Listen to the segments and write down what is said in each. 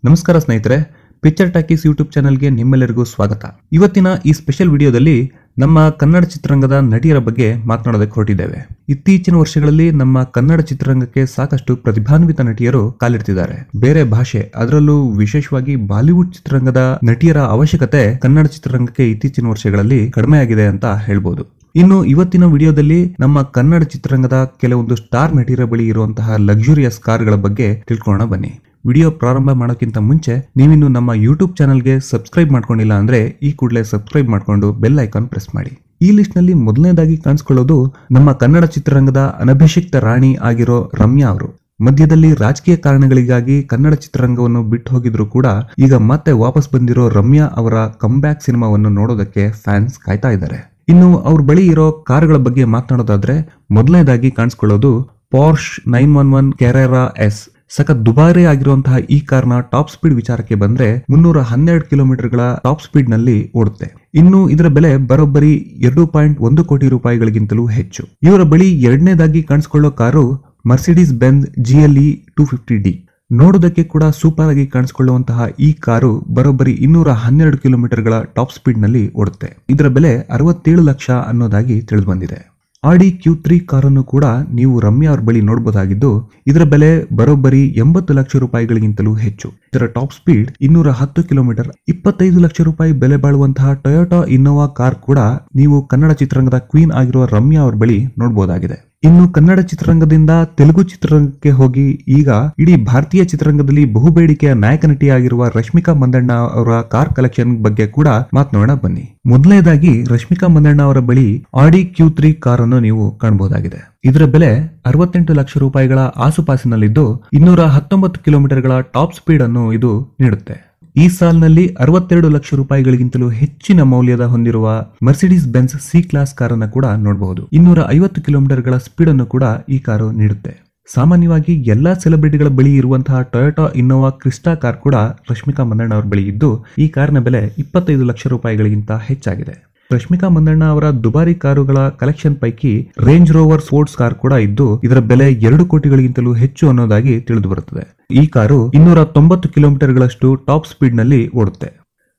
ನಮಸ್ಕಾರ ಸ್ನೇಹಿತರೆ, picture talkies YouTube ಚಾನೆಲ್ಗೆ ನಿಮ್ಮೆಲ್ಲರಿಗೂ ಸ್ವಾಗತ. ಇವತ್ತಿನ ಈ ಸ್ಪೆಷಲ್ ವಿಡಿಯೋದಲ್ಲಿ ನಮ್ಮ ಕನ್ನಡ ಚಿತ್ರರಂಗದ ನಟಿಯರ ಬಗ್ಗೆ ಮಾತನಾಡೋದಕ್ಕೆ ಹೊರಟಿದ್ದೇವೆ. ಇತ್ತೀಚಿನ ವರ್ಷಗಳಲ್ಲಿ ನಮ್ಮ ಕನ್ನಡ ಚಿತ್ರರಂಗಕ್ಕೆ ಸಾಕಷ್ಟು ಪ್ರತಿಭಾನ್ವಿತ ನಟಿಯರು ಕಾಲಿಡ್ತಿದ್ದಾರೆ. ಬೇರೆ ಭಾಷೆ, ಅದರಲ್ಲೂ ವಿಶೇಷವಾಗಿ ಬಾಲಿವುಡ್ ಚಿತ್ರರಂಗದ ನಟಿಯರ ಅವಶ್ಯಕತೆ ಕನ್ನಡ ಚಿತ್ರರಂಗಕ್ಕೆ ಇತ್ತೀಚಿನ ವರ್ಷಗಳಲ್ಲಿ ಕಡಿಮೆಯಾಗಿದೆ ಅಂತ ಹೇಳ್ಬೋದು. ಇನ್ನು ಇವತ್ತಿನ ವಿಡಿಯೋದಲ್ಲಿ ನಮ್ಮ ಕನ್ನಡ ಚಿತ್ರರಂಗದ ಕೆಲವೊಂದು ಸ್ಟಾರ್ ನಟಿಯರ ಬಳಿ ಇರುವಂತಹ ಲಕ್ಸುರಿಯಸ್ ಕಾರ್ಗಳ ಬಗ್ಗೆ ತಿಳ್ಕೊಳ್ಳೋಣ ಬನ್ನಿ. ವಿಡಿಯೋ ಪ್ರಾರಂಭ ಮಾಡೋಕ್ಕಿಂತ ಮುಂಚೆ ನೀವಿನ್ನು ನಮ್ಮ ಯೂಟ್ಯೂಬ್ ಚಾನಲ್ಗೆ ಸಬ್ಸ್ಕ್ರೈಬ್ ಮಾಡ್ಕೊಂಡಿಲ್ಲ ಅಂದ್ರೆ ಈ ಕೂಡಲೇ ಸಬ್ಸ್ಕ್ರೈಬ್ ಮಾಡ್ಕೊಂಡು ಬೆಲ್ ಐಕಾನ್ ಪ್ರೆಸ್ ಮಾಡಿ. ಈ ಲಿಸ್ಟ್ ನಲ್ಲಿ ಮೊದಲನೇದಾಗಿ ಕಾಣಿಸ್ಕೊಳ್ಳೋದು ನಮ್ಮ ಕನ್ನಡ ಚಿತ್ರರಂಗದ ಅನಭಿಷಿಕ್ತ ರಾಣಿ ಆಗಿರೋ ರಮ್ಯಾ ಅವರು. ಮಧ್ಯದಲ್ಲಿ ರಾಜಕೀಯ ಕಾರಣಗಳಿಗಾಗಿ ಕನ್ನಡ ಚಿತ್ರರಂಗವನ್ನು ಬಿಟ್ಟು ಹೋಗಿದ್ರು ಕೂಡ ಈಗ ಮತ್ತೆ ವಾಪಸ್ ಬಂದಿರೋ ರಮ್ಯಾ ಅವರ ಕಂಬ್ಯಾಕ್ ಸಿನಿಮಾವನ್ನು ನೋಡೋದಕ್ಕೆ ಫ್ಯಾನ್ಸ್ ಕಾಯ್ತಾ ಇದ್ದಾರೆ. ಇನ್ನು ಅವ್ರ ಬಳಿ ಇರೋ ಕಾರುಗಳ ಬಗ್ಗೆ ಮಾತನಾಡೋದಾದ್ರೆ ಮೊದಲನೇದಾಗಿ ಕಾಣಿಸ್ಕೊಳ್ಳೋದು ಪೋರ್ಷ್ 911 ಕ್ಯಾರೆರಾ ಎಸ್. ಸಖತ್ ದುಬಾರಿ ಆಗಿರುವಂತಹ ಈ ಕಾರ್ನ ಟಾಪ್ ಸ್ಪೀಡ್ ವಿಚಾರಕ್ಕೆ ಬಂದ್ರೆ 312 ಕಿಲೋಮೀಟರ್ಗಳ ಟಾಪ್ ಸ್ಪೀಡ್ ನಲ್ಲಿ ಓಡುತ್ತೆ. ಇನ್ನು ಇದರ ಬೆಲೆ ಬರೋಬ್ಬರಿ 2.1 ಕೋಟಿ ರೂಪಾಯಿಗಳಿಗಿಂತಲೂ ಹೆಚ್ಚು. ಇವರ ಬಳಿ ಎರಡನೇದಾಗಿ ಕಾಣಿಸ್ಕೊಳ್ಳೋ car Mercedes Benz GLE 250D. ನೋಡೋದಕ್ಕೆ ಕೂಡ ಸೂಪರ್ ಆಗಿ ಕಾಣಿಸ್ಕೊಳ್ಳುವಂತಹ ಈ ಕಾರು ಬರೋಬ್ಬರಿ 212 ಕಿಲೋಮೀಟರ್ಗಳ ಟಾಪ್ ಸ್ಪೀಡ್ ನಲ್ಲಿ ಓಡುತ್ತೆ. ಇದರ ಬೆಲೆ 67 ಲಕ್ಷ ಅನ್ನೋದಾಗಿ ತಿಳಿದು ಬಂದಿದೆ. ಆಡಿ Q3 ಕಾರನ್ನು ಕೂಡ ನೀವು ರಮ್ಯಾ ಅವ್ರ ಬಳಿ ನೋಡಬಹುದಾಗಿದ್ದು ಇದರ ಬೆಲೆ ಬರೋಬ್ಬರಿ 80 ಲಕ್ಷ ರೂಪಾಯಿಗಳಿಗಿಂತಲೂ ಹೆಚ್ಚು. ಇದರ ಟಾಪ್ ಸ್ಪೀಡ್ 210 ಕಿಲೋಮೀಟರ್. 25 ಲಕ್ಷ ರೂಪಾಯಿ ಬೆಲೆ ಬಾಳುವಂತಹ ಟೊಯೋಟಾ ಇನ್ನೋವಾ ಕಾರ್ ಕೂಡ ನೀವು ಕನ್ನಡ ಚಿತ್ರರಂಗದ ಕ್ವೀನ್ ಆಗಿರುವ ರಮ್ಯಾ ಅವ್ರ ಬಳಿ ನೋಡಬಹುದಾಗಿದೆ. ಇನ್ನು ಕನ್ನಡ ಚಿತ್ರರಂಗದಿಂದ ತೆಲುಗು ಚಿತ್ರರಂಗಕ್ಕೆ ಹೋಗಿ ಈಗ ಇಡೀ ಭಾರತೀಯ ಚಿತ್ರರಂಗದಲ್ಲಿ ಬಹುಬೇಡಿಕೆಯ ನಾಯಕ ನಟಿಯಾಗಿರುವ ರಶ್ಮಿಕಾ ಮಂದಣ್ಣ ಅವರ ಕಾರ್ ಕಲೆಕ್ಷನ್ ಬಗ್ಗೆ ಕೂಡ ಮಾತನಾಡೋಣ ಬನ್ನಿ. ಮೊದಲನೇದಾಗಿ ರಶ್ಮಿಕಾ ಮಂದಣ್ಣ ಅವರ ಬಳಿ ಆಡಿ Q3 ಕಾರನ್ನು ನೀವು ಕಾಣಬಹುದಾಗಿದೆ. ಇದರ ಬೆಲೆ 68 ಲಕ್ಷ ರೂಪಾಯಿಗಳ ಆಸುಪಾಸಿನಲ್ಲಿದ್ದು 219 ಕಿಲೋಮೀಟರ್ಗಳ ಟಾಪ್ ಸ್ಪೀಡ್ ಅನ್ನು ಇದು ನೀಡುತ್ತೆ. ಈ ಸಾಲಿನಲ್ಲಿ 62 ಲಕ್ಷ ರೂಪಾಯಿಗಳಿಗಿಂತಲೂ ಹೆಚ್ಚಿನ ಮೌಲ್ಯದ ಹೊಂದಿರುವ ಮರ್ಸಿಡೀಸ್ ಬೆಂಜ್ C ಕ್ಲಾಸ್ ಕಾರನ್ನು ಕೂಡ ನೋಡಬಹುದು. 250 ಕಿಲೋಮೀಟರ್ಗಳ ಸ್ಪೀಡ್ ಅನ್ನು ಕೂಡ ಈ ಕಾರು ನೀಡುತ್ತೆ. ಸಾಮಾನ್ಯವಾಗಿ ಎಲ್ಲಾ ಸೆಲೆಬ್ರಿಟಿಗಳ ಬಳಿ ಇರುವಂತಹ ಟೊಯೋಟಾ ಇನ್ನೋವಾ ಕ್ರಿಸ್ಟಾ ಕಾರ್ ಕೂಡ ರಶ್ಮಿಕಾ ಮಂದಣ್ಣ ಅವರ ಬಳಿ ಇದ್ದು ಈ ಕಾರ್ನ ಬೆಲೆ 25 ಲಕ್ಷ ರೂಪಾಯಿಗಳಿಗಿಂತ ಹೆಚ್ಚಾಗಿದೆ. ರಶ್ಮಿಕಾ ಮಂದಣ್ಣ ಅವರ ದುಬಾರಿ ಕಾರುಗಳ ಕಲೆಕ್ಷನ್ ಪೈಕಿ ರೇಂಜ್ ರೋವರ್ ಸ್ಪೋರ್ಟ್ಸ್ ಕಾರ್ ಕೂಡ ಇದ್ದು ಇದರ ಬೆಲೆ 2 ಕೋಟಿಗಳಿಗಿಂತಲೂ ಹೆಚ್ಚು ಅನ್ನೋದಾಗಿ ತಿಳಿದು ಬರುತ್ತದೆ. ಈ ಕಾರು 290 ಕಿಲೋಮೀಟರ್ಗಳಷ್ಟು ಟಾಪ್ ಸ್ಪೀಡ್ ನಲ್ಲಿ ಓಡುತ್ತೆ.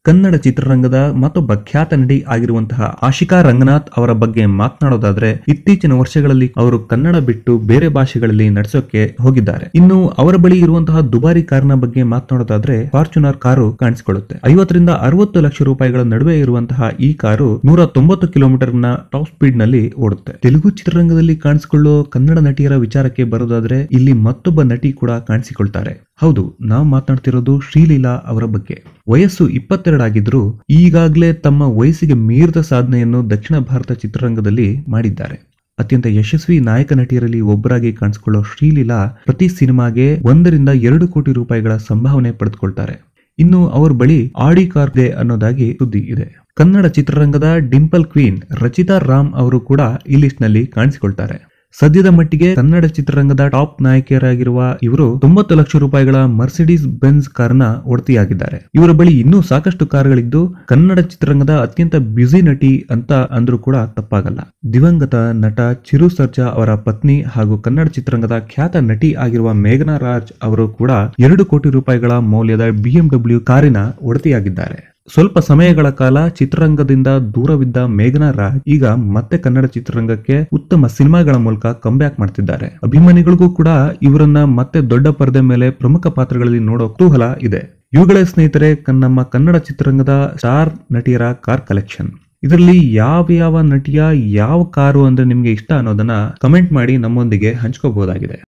ಕನ್ನಡ ಚಿತ್ರರಂಗದ ಮತ್ತೊಬ್ಬ ಖ್ಯಾತ ನಟಿ ಆಗಿರುವಂತಹ ಆಶಿಕಾ ರಂಗನಾಥ್ ಅವರ ಬಗ್ಗೆ ಮಾತನಾಡೋದಾದ್ರೆ ಇತ್ತೀಚಿನ ವರ್ಷಗಳಲ್ಲಿ ಅವರು ಕನ್ನಡ ಬಿಟ್ಟು ಬೇರೆ ಭಾಷೆಗಳಲ್ಲಿ ನಟಿಸೋಕೆ ಹೋಗಿದ್ದಾರೆ. ಇನ್ನು ಅವರ ಬಳಿ ಇರುವಂತಹ ದುಬಾರಿ ಕಾರ್ನ ಬಗ್ಗೆ ಮಾತನಾಡೋದಾದ್ರೆ ಫಾರ್ಚುನರ್ ಕಾರು ಕಾಣಿಸಿಕೊಳ್ಳುತ್ತೆ. 50 ರಿಂದ 60 ಲಕ್ಷ ರೂಪಾಯಿಗಳ ನಡುವೆ ಇರುವಂತಹ ಈ ಕಾರು 190 ಕಿಲೋಮೀಟರ್ ನ ಟಾಪ್ ಸ್ಪೀಡ್ ನಲ್ಲಿ ಓಡುತ್ತೆ. ತೆಲುಗು ಚಿತ್ರರಂಗದಲ್ಲಿ ಕಾಣಿಸಿಕೊಳ್ಳೋ ಕನ್ನಡ ನಟಿಯರ ವಿಚಾರಕ್ಕೆ ಬರೋದಾದ್ರೆ ಇಲ್ಲಿ ಮತ್ತೊಬ್ಬ ನಟಿ ಕೂಡ ಕಾಣಿಸಿಕೊಳ್ತಾರೆ. ಹೌದು, ನಾವು ಮಾತನಾಡ್ತಿರೋದು ಶ್ರೀಲೀಲಾ ಅವರ ಬಗ್ಗೆ. ವಯಸ್ಸು 22 ಆಗಿದ್ರು ಈಗಾಗಲೇ ತಮ್ಮ ವಯಸ್ಸಿಗೆ ಮೀರಿದ ಸಾಧನೆಯನ್ನು ದಕ್ಷಿಣ ಭಾರತ ಚಿತ್ರರಂಗದಲ್ಲಿ ಮಾಡಿದ್ದಾರೆ. ಅತ್ಯಂತ ಯಶಸ್ವಿ ನಾಯಕ ನಟಿಯರಲ್ಲಿ ಒಬ್ಬರಾಗಿ ಕಾಣಿಸಿಕೊಳ್ಳೋ ಶ್ರೀಲೀಲಾ ಪ್ರತಿ ಸಿನಿಮಾಗೆ 1 ರಿಂದ 2 ಕೋಟಿ ರೂಪಾಯಿಗಳ ಸಂಭಾವನೆ ಪಡೆದುಕೊಳ್ತಾರೆ. ಇನ್ನು ಅವರ ಬಳಿ ಆಡಿ ಕಾರ್ ಇದೆ ಅನ್ನೋದಾಗಿ ಸುದ್ದಿ ಇದೆ. ಕನ್ನಡ ಚಿತ್ರರಂಗದ ಡಿಂಪಲ್ ಕ್ವೀನ್ ರಚಿತಾ ರಾಮ್ ಅವರು ಕೂಡ ಈ ಲಿಸ್ಟ್ ನಲ್ಲಿ ಕಾಣಿಸಿಕೊಳ್ತಾರೆ. ಸದ್ಯದ ಮಟ್ಟಿಗೆ ಕನ್ನಡ ಚಿತ್ರರಂಗದ ಟಾಪ್ ನಾಯಕಿಯರಾಗಿರುವ ಇವರು 90 ಲಕ್ಷ ರೂಪಾಯಿಗಳ ಮರ್ಸಿಡೀಸ್ ಬೆಂಜ್ ಕಾರ್ನ ಒಡತಿಯಾಗಿದ್ದಾರೆ. ಇವರ ಬಳಿ ಇನ್ನೂ ಸಾಕಷ್ಟು ಕಾರ್ಗಳಿದ್ದು ಕನ್ನಡ ಚಿತ್ರರಂಗದ ಅತ್ಯಂತ ಬ್ಯುಸಿ ನಟಿ ಅಂತ ಅಂದ್ರೂ ಕೂಡ ತಪ್ಪಾಗಲ್ಲ. ದಿವಂಗತ ನಟ ಚಿರು ಸರ್ಜಾ ಅವರ ಪತ್ನಿ ಹಾಗೂ ಕನ್ನಡ ಚಿತ್ರರಂಗದ ಖ್ಯಾತ ನಟಿ ಆಗಿರುವ ಮೇಘನಾ ರಾಜ್ ಅವರು ಕೂಡ 2 ಕೋಟಿ ರೂಪಾಯಿಗಳ ಮೌಲ್ಯದ BMW ಕಾರಿನ ಒಡತಿಯಾಗಿದ್ದಾರೆ. ಸ್ವಲ್ಪ ಸಮಯಗಳ ಕಾಲ ಚಿತ್ರರಂಗದಿಂದ ದೂರವಿದ್ದ ಮೇಘನಾ ರಾಜ್ ಈಗ ಮತ್ತೆ ಕನ್ನಡ ಚಿತ್ರರಂಗಕ್ಕೆ ಉತ್ತಮ ಸಿನಿಮಾಗಳ ಮೂಲಕ ಕಂಬ್ಯಾಕ್ ಮಾಡ್ತಿದ್ದಾರೆ. ಅಭಿಮಾನಿಗಳಿಗೂ ಕೂಡ ಇವರನ್ನ ಮತ್ತೆ ದೊಡ್ಡ ಪರದೆ ಮೇಲೆ ಪ್ರಮುಖ ಪಾತ್ರಗಳಲ್ಲಿ ನೋಡೋ ಕುತೂಹಲ ಇದೆ. ಇವುಗಳೇ ಸ್ನೇಹಿತರೆ ನಮ್ಮ ಕನ್ನಡ ಚಿತ್ರರಂಗದ ಸ್ಟಾರ್ ನಟಿಯರ ಕಾರ್ ಕಲೆಕ್ಷನ್. ಇದರಲ್ಲಿ ಯಾವ ನಟಿಯ ಯಾವ ಕಾರು ಅಂದ್ರೆ ನಿಮ್ಗೆ ಇಷ್ಟ ಅನ್ನೋದನ್ನ ಕಮೆಂಟ್ ಮಾಡಿ ನಮ್ಮೊಂದಿಗೆ ಹಂಚ್ಕೋಬಹುದಾಗಿದೆ.